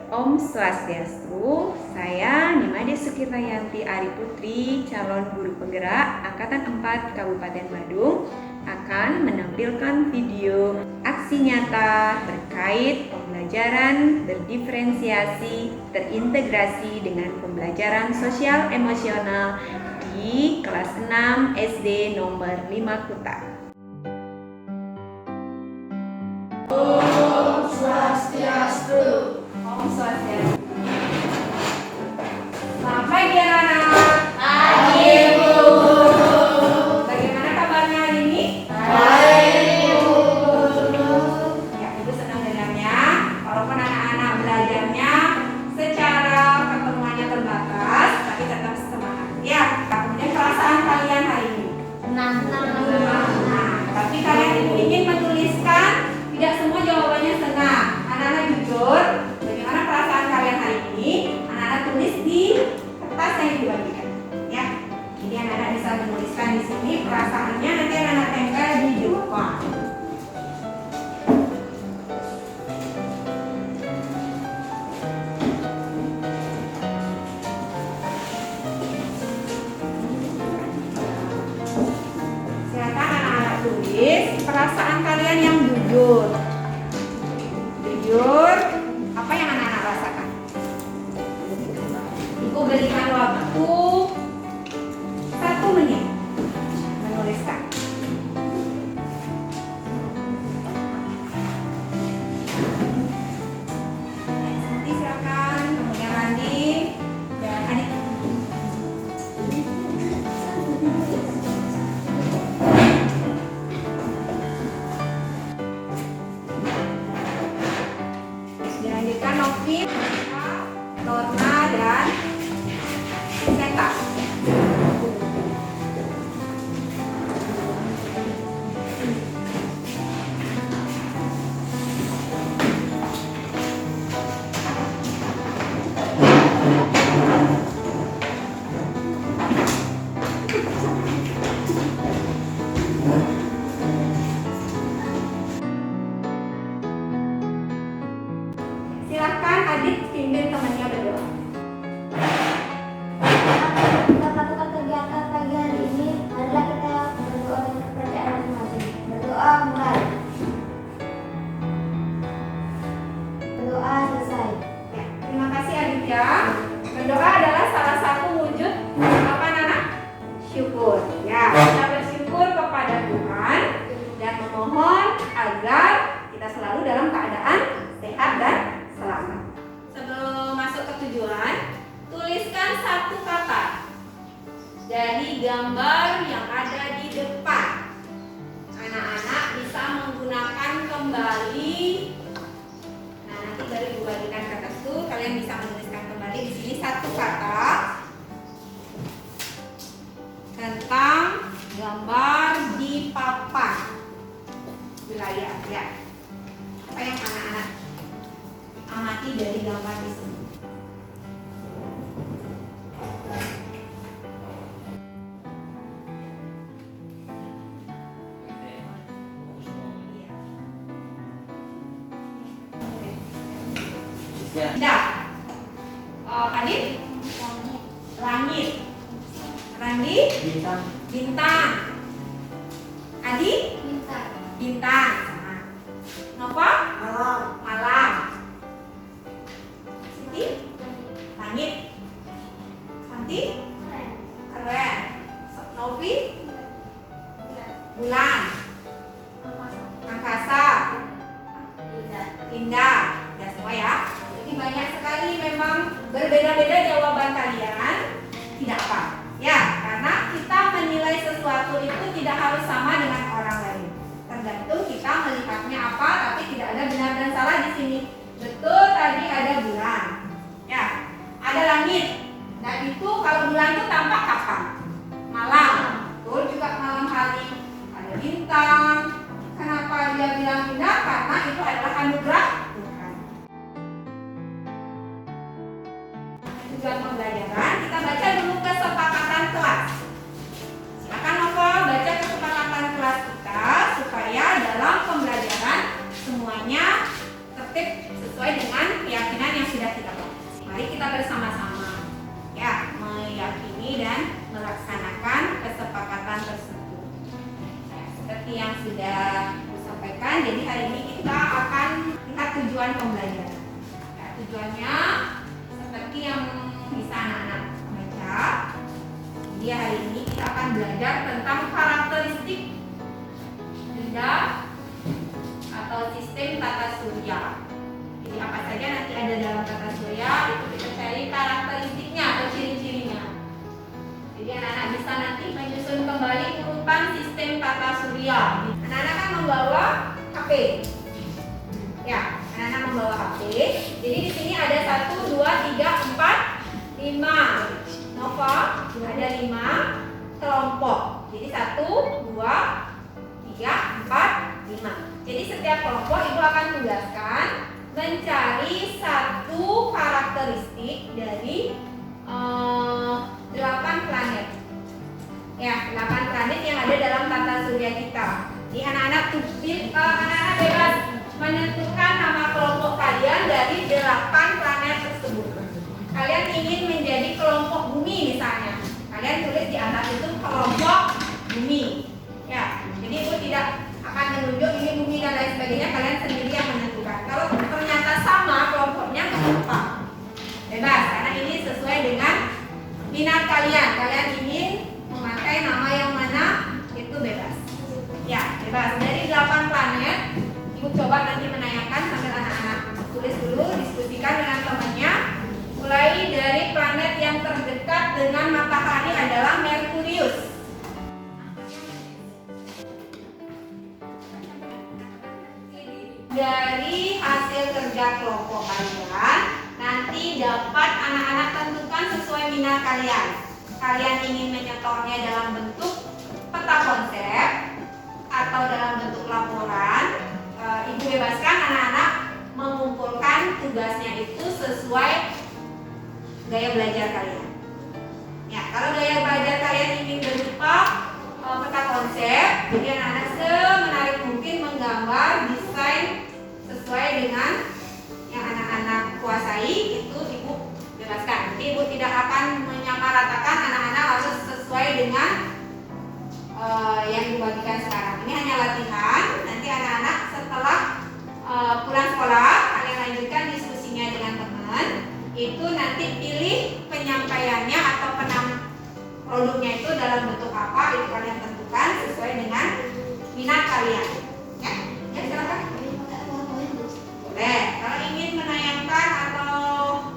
Om Swastiastu, saya Nimade Sukirnayanti Ari Putri, calon guru penggerak Angkatan 4 Kabupaten Badung, akan menampilkan video aksi nyata terkait pembelajaran berdiferensiasi terintegrasi dengan pembelajaran sosial emosional di kelas 6 SD nomor 5 Kuta. Om Swastiastu. Om Swastiastu. Selamat pagi anak-anak. Pagi Bu. Bagaimana kabarnya hari ini? Baik Bu. Ya, Ibu senang dengarnya. Walaupun anak-anak belajarnya secara ketemuannya terbatas, tapi tetap semangat. Ya, kemudian perasaan kalian hari ini? Senang. Nah, tapi kalian ingin menuliskan, tidak semua jawabannya senang. Anak-anak jujur, bagaimana perasaan kalian hari ini? Anak-anak tulis di kertas yang dibagikan. Ya, jadi anak-anak bisa menuliskan di sini perasaannya, nanti anak-anak tempel di depan. Silakan anak-anak tulis perasaan kalian yang jujur. Jujur, apa yang anak-anak rasakan? Ibu berikan waktu 1 menit menuliskan. Nanti silakan, kemudian Randi dan Adik. Dilanjutkan Novi, Norma dan Seta. Silakan Adik pimpin temannya berdoa. Kita melakukan kegiatan pagi hari ini adalah kita berdoa dengan kepercayaan masing-masing. Berdoa mulai. Berdoa selesai. Ya, terima kasih Adik ya. Berdoa adalah salah satu wujud apa Nana? Syukur. Ya, kita bersyukur kepada Tuhan dan memohon agar kita selalu dalam keadaan sehat dan selamat. Sebelum masuk ke tujuan, tuliskan satu kata dari gambar yang ada di depan. Anak-anak bisa menggunakan kembali. Nah, nanti baru dibagikan kata itu, kalian bisa menuliskan kembali di sini satu kata tentang gambar di papan wilayah ya. Apa yang anak-anak amati dari gambar di sini? Tidak. Kadit? Langit. Randi? Bintang. Bintang. Adi? Bintang. Bintang. Sama. Nova? Malam. Malam. Siti? Langit. Santi? Keren. Novi? Bulan. Angkasa. Indah. Ya semua ya. Jadi banyak sekali memang berbeda-beda jawaban kalian. Tidak apa. Ya, karena kita menilai sesuatu itu tidak harus sama dengan orang lain. Tergantung kita melihatnya apa, tapi tidak ada benar dan salah di sini. Betul tadi ada bulan. Ya, ada langit. Dan itu kalau bulan itu tampak kapan? Malam. Betul juga malam hari. Ada bintang. Kenapa dia bilang indah? Karena itu adalah anugerah Tuhan. Tujuan pembelajaran, kita baca dulu kesepakatan kelas. Silakan Nova baca kesepakatan kelas kita supaya dalam pembelajaran semuanya tertib sesuai dengan keyakinan yang sudah kita tugasnya seperti yang bisa anak-anak baca. Jadi hari ini kita akan belajar tentang karakteristik benda atau sistem tata surya. Jadi apa saja nanti ada dalam tata surya itu kita cari karakteristiknya atau ciri-cirinya. Jadi anak-anak bisa nanti menyusun kembali urutan sistem tata surya. Anak-anak kan membawa HP. Ya, anak-anak membawa HP. Jadi di sini ada 1, 2, 3, 4, 5. Nova ada 5 kelompok. Jadi 1, 2, 3, 4, 5. Jadi setiap kelompok ibu akan tugaskan mencari satu karakteristik dari 8 planet. Ya, 8 planet yang ada dalam tata surya kita. Jadi anak-anak bebas menentukan nama kelompok kalian dari 8 planet tersebut. Kalian ingin menjadi kelompok bumi misalnya, kalian tulis di atas itu kelompok bumi. Ya, jadi ibu tidak akan menunjuk ini bumi dan lain sebagainya, kalian sendiri yang menentukan. Kalau ternyata sama kelompoknya nggak apa-apa, bebas, karena ini sesuai dengan minat kalian. Kalian ingin memakai nama yang mana itu bebas. Ya, bebas. Dari 8 planet, ibu coba nanti menayangkan sambil anak-anak tulis dulu, diskusikan dengan temannya. Mulai dari planet yang terdekat dengan matahari adalah Merkurius. Dari hasil kerja kelompok kalian, nanti dapat anak-anak tentukan sesuai minat kalian. Kalian ingin menyetornya dalam bentuk peta konsep atau dalam bentuk laporan, ibu bebaskan anak-anak mengumpulkan tugasnya itu sesuai gaya belajar kalian. Ya, kalau gaya belajar kalian ingin berupa peta konsep, jadi anak-anak semenarik mungkin menggambar desain sesuai dengan yang anak-anak kuasai, itu ibu bebaskan. Nanti ibu tidak akan menyamaratakan anak-anak harus sesuai dengan yang dibagikan sekarang. Ini hanya latihan. Nanti anak-anak setelah pulang sekolah kalian lanjutkan diskusinya dengan teman. Itu nanti pilih penyampaiannya atau produknya itu dalam bentuk apa, itu kalian tentukan sesuai dengan minat kalian. Ya, ya silakan. Boleh. Kalau ingin menayangkan atau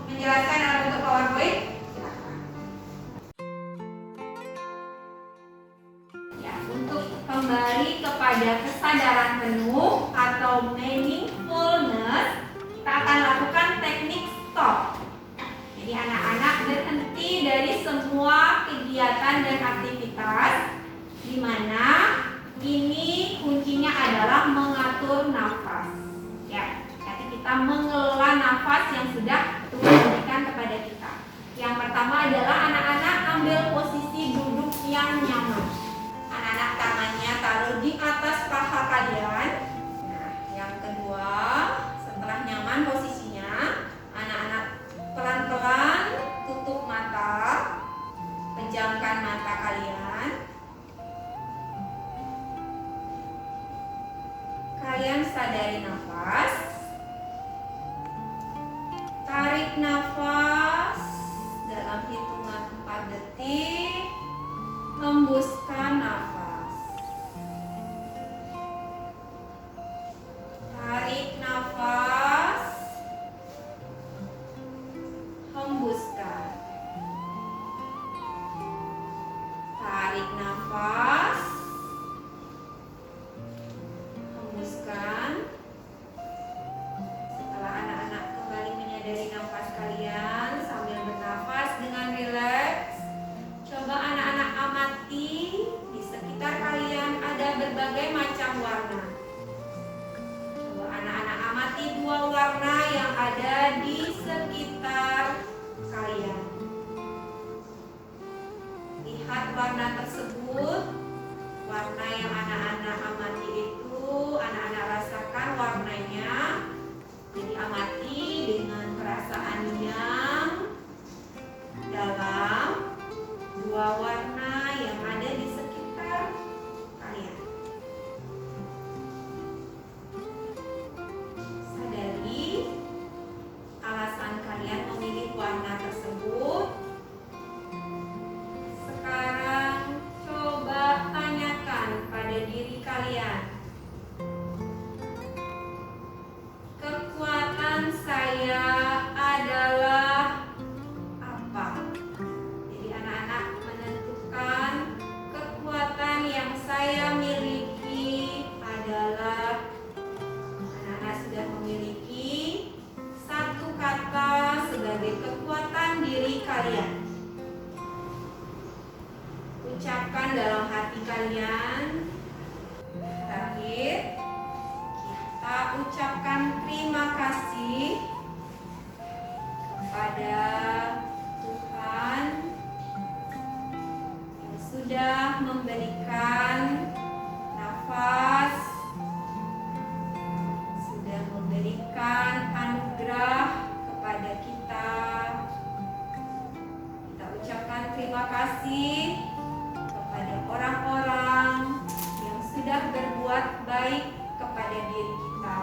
menjelaskan dalam bentuk PowerPoint, silakan. Ya, untuk kembali kepada kesadaran penuh atau meaningfulness, kita akan lakukan teknik stop. Jadi anak-anak berhenti dari semua kegiatan dan aktivitas, di mana ini kuncinya adalah mengatur nafas. Ya, jadi kita mengelola nafas yang sudah Tuhan berikan kepada kita. Yang pertama adalah anak-anak ambil posisi duduk yang nyaman. Anak-anak tangannya taruh di atas paha kalian. Nah, yang kedua, setelah nyaman posisinya, anak-anak pelan-pelan tutup mata, pejamkan mata kalian. Kalian sadari nafas. Tarik nafas dalam hitungan 4 detik. Hembuskan nafas. Tarik nafas. Hembuskan. Tarik nafas. Hembuskan. Setelah anak-anak kembali menyadari nafas kalian sambil bernafas dengan rileks, coba anak-anak amati di sekitar kalian ada berbagai macam warna. Coba anak-anak amati 2 warna yang ada di sekitar kalian. Lihat warna tersebut. Warna yang anak-anak amati itu, anak-anak rasakan warnanya. Jadi amati dengan perasaan yang dalam 2 warna yang ada di sekitar kalian. Sadari alasan kalian. Ucapkan dalam hati kalian. Terakhir, kita ucapkan terima kasih kepada Tuhan yang sudah memberikan nafas, sudah memberikan anugerah kepada kita. Kita ucapkan terima kasih kepada orang-orang yang sudah berbuat baik kepada diri kita.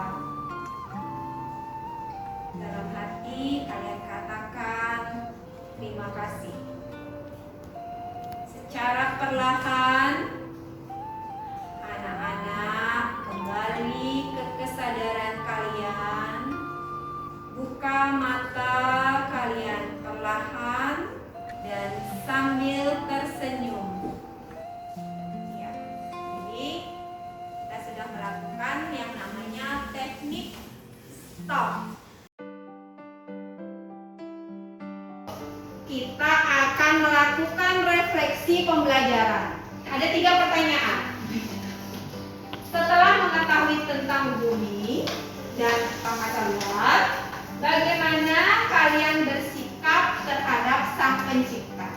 Dalam hati kalian katakan terima kasih. Secara perlahan, anak-anak kembali ke kesadaran kalian. Buka mata kalian perlahan dan sambil tersenyum. Ya, jadi kita sudah melakukan yang namanya teknik stop. Kita akan melakukan refleksi pembelajaran. Ada 3 pertanyaan. Setelah mengetahui tentang bumi dan angkasa luar, bagaimana kalian bersikap terhadap Sang Pencipta?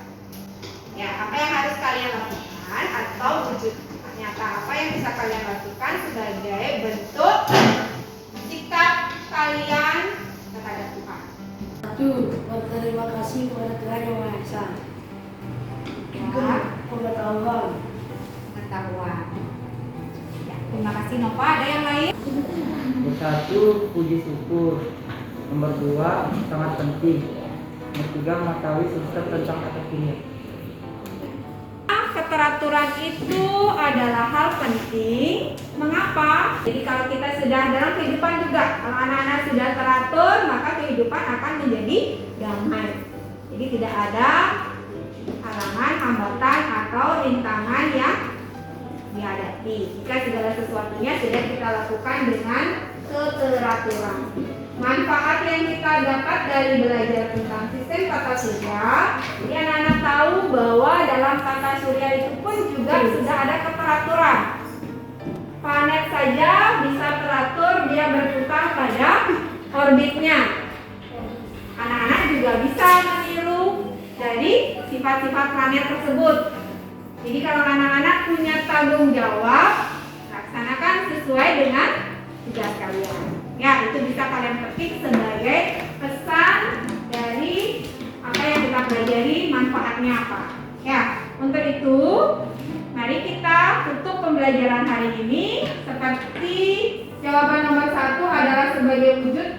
Ya, apa yang harus kalian lakukan atau wujud nyata apa yang bisa kalian lakukan sebagai bentuk sikap kalian terhadap Tuhan? 1. Berterima kasih kepada Tuhan Yang Maha Esa. 2. Pengetahuan. Pengetahuan. Ya, terima kasih Nova. Ada yang lain? Nomor 1, puji syukur. Nomor 2, sangat penting. Nomor 3, mengetahui substrat tentang kata kimia. Keteraturan itu adalah hal penting. Mengapa? Jadi kalau kita sudah dalam kehidupan juga, kalau anak-anak sudah teratur, maka kehidupan akan menjadi damai. Jadi tidak ada halangan, hambatan atau rintangan yang dihadapi jika segala sesuatunya sudah kita lakukan dengan keteraturan. Manfaat yang kita dapat dari belajar tentang sistem tata surya, jadi anak-anak tahu bahwa dalam tata surya itu pun juga sudah ada keteraturan. Planet saja bisa teratur, dia berputar pada orbitnya. Anak-anak juga bisa meniru dari sifat-sifat planet tersebut. Jadi kalau anak-anak punya tanggung jawab, laksanakan sesuai dengan tugas kalian. Ya, itu bisa kalian petik sebagai pesan dari apa yang kita pelajari, manfaatnya apa. Ya, untuk itu mari kita tutup pembelajaran hari ini. Seperti jawaban nomor 1 adalah sebagai wujud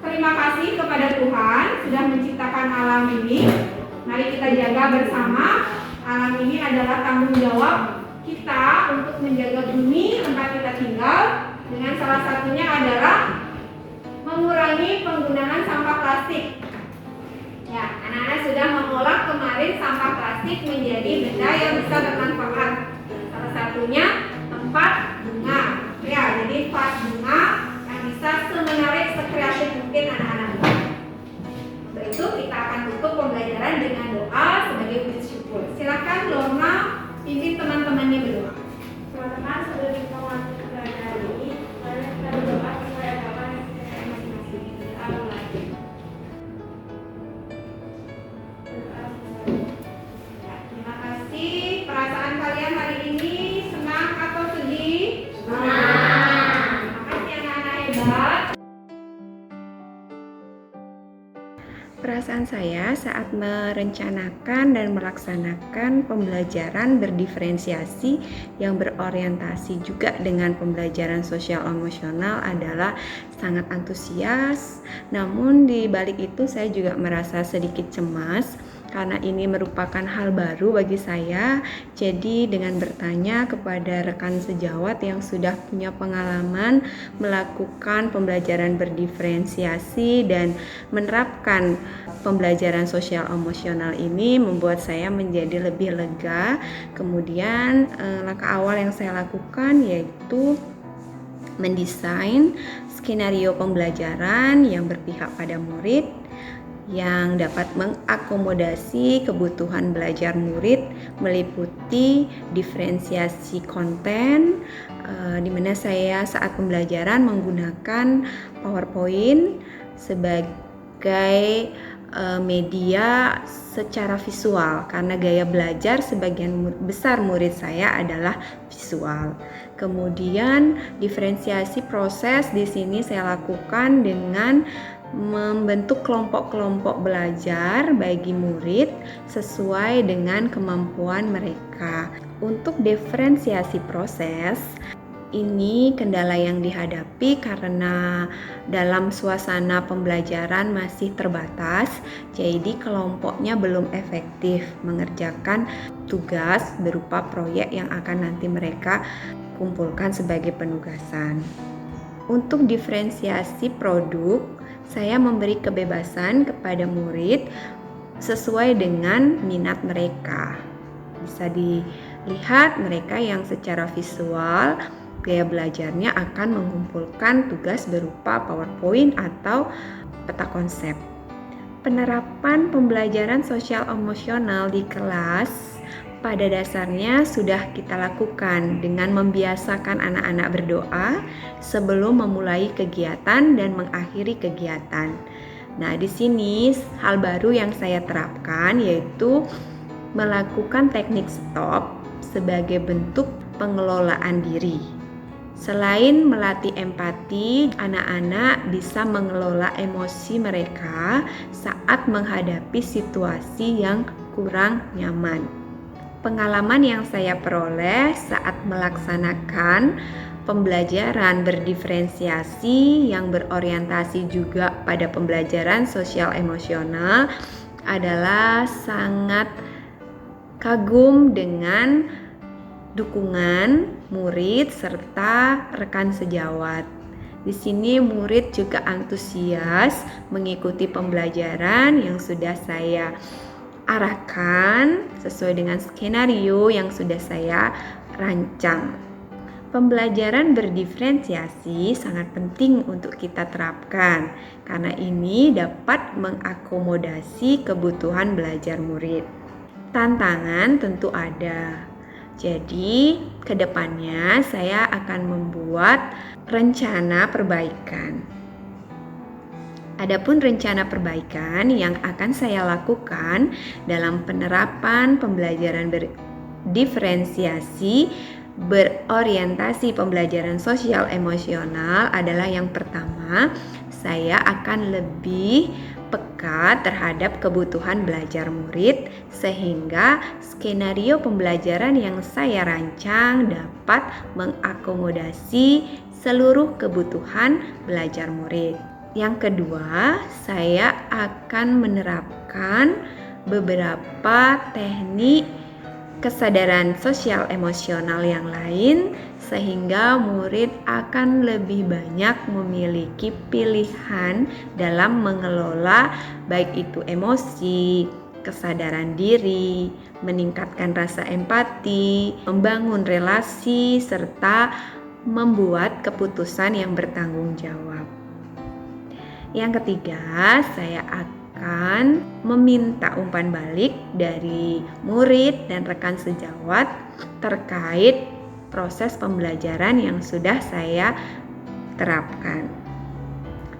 terima kasih kepada Tuhan sudah menciptakan alam ini. Mari kita jaga bersama. Alam ini adalah tanggung jawab kita untuk menjaga bumi tempat kita tinggal. Dengan salah satunya adalah mengurangi penggunaan sampah plastik. Ya, anak-anak sudah mengolah kemarin sampah plastik menjadi benda yang bisa bermanfaat. Salah satunya tempat bunga. Ya, jadi vas bunga yang bisa semenarik, sekreatif mungkin anak-anak. Untuk itu kita akan tutup pembelajaran dengan doa sebagai wujud syukur. Silakan Lorna pimpin teman-temannya berdoa. Teman-teman, sebelum kita mulai pelajaran hari ini, mari kita berdoa supaya dapat masing-masing. Ya, terima kasih. Perasaan kalian hari ini senang atau sedih? Senang. Terima kasih anak-anak hebat. Perasaan saya saat merencanakan dan melaksanakan pembelajaran berdiferensiasi yang berorientasi juga dengan pembelajaran sosial emosional adalah sangat antusias. Namun di balik itu saya juga merasa sedikit cemas karena ini merupakan hal baru bagi saya. Jadi dengan bertanya kepada rekan sejawat yang sudah punya pengalaman melakukan pembelajaran berdiferensiasi dan menerapkan pembelajaran sosial emosional ini membuat saya menjadi lebih lega. Kemudian langkah awal yang saya lakukan yaitu mendesain skenario pembelajaran yang berpihak pada murid. yang dapat mengakomodasi kebutuhan belajar murid meliputi diferensiasi konten, di mana saya saat pembelajaran menggunakan PowerPoint sebagai media secara visual karena gaya belajar sebagian besar murid saya adalah visual. Kemudian diferensiasi proses di sini saya lakukan dengan membentuk kelompok-kelompok belajar bagi murid sesuai dengan kemampuan mereka. Untuk diferensiasi proses ini kendala yang dihadapi karena dalam suasana pembelajaran masih terbatas, jadi kelompoknya belum efektif mengerjakan tugas berupa proyek yang akan nanti mereka kumpulkan sebagai penugasan. Untuk diferensiasi produk, saya memberi kebebasan kepada murid sesuai dengan minat mereka. Bisa dilihat mereka yang secara visual gaya belajarnya akan mengumpulkan tugas berupa PowerPoint atau peta konsep. Penerapan pembelajaran sosial emosional di kelas pada dasarnya sudah kita lakukan dengan membiasakan anak-anak berdoa sebelum memulai kegiatan dan mengakhiri kegiatan. Nah, di sini hal baru yang saya terapkan yaitu melakukan teknik stop sebagai bentuk pengelolaan diri. Selain melatih empati, anak-anak bisa mengelola emosi mereka saat menghadapi situasi yang kurang nyaman. Pengalaman yang saya peroleh saat melaksanakan pembelajaran berdiferensiasi yang berorientasi juga pada pembelajaran sosial emosional adalah sangat kagum dengan dukungan murid serta rekan sejawat. Di sini murid juga antusias mengikuti pembelajaran yang sudah saya arahkan sesuai dengan skenario yang sudah saya rancang. Pembelajaran berdiferensiasi sangat penting untuk kita terapkan karena ini dapat mengakomodasi kebutuhan belajar murid. Tantangan tentu ada. Jadi, kedepannya saya akan membuat rencana perbaikan. Adapun rencana perbaikan yang akan saya lakukan dalam penerapan pembelajaran berdiferensiasi berorientasi pembelajaran sosial emosional adalah yang pertama, saya akan lebih peka terhadap kebutuhan belajar murid sehingga skenario pembelajaran yang saya rancang dapat mengakomodasi seluruh kebutuhan belajar murid. Yang kedua, saya akan menerapkan beberapa teknik kesadaran sosial emosional yang lain sehingga murid akan lebih banyak memiliki pilihan dalam mengelola baik itu emosi, kesadaran diri, meningkatkan rasa empati, membangun relasi serta membuat keputusan yang bertanggung jawab. Yang ketiga, saya akan meminta umpan balik dari murid dan rekan sejawat terkait proses pembelajaran yang sudah saya terapkan.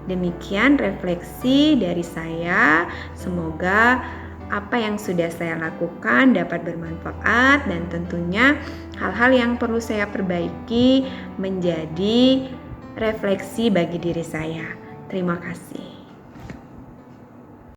Demikian refleksi dari saya. Semoga apa yang sudah saya lakukan dapat bermanfaat dan tentunya hal-hal yang perlu saya perbaiki menjadi refleksi bagi diri saya. Terima kasih.